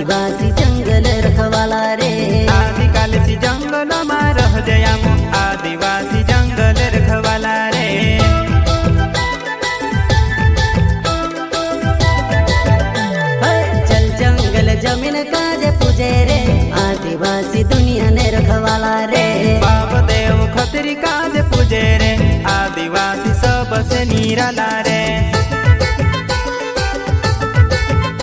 आदिवासी जंगल रखवाला रे। आदिकाल से जंगल में रह जया आदिवासी जंगल रखवाला रे। जल जंगल जमीन काजे पूजे रे आदिवासी दुनिया ने रखवाला रे। बाप देव खतरी काजे पूजे रे आदिवासी सबसे निराला रे।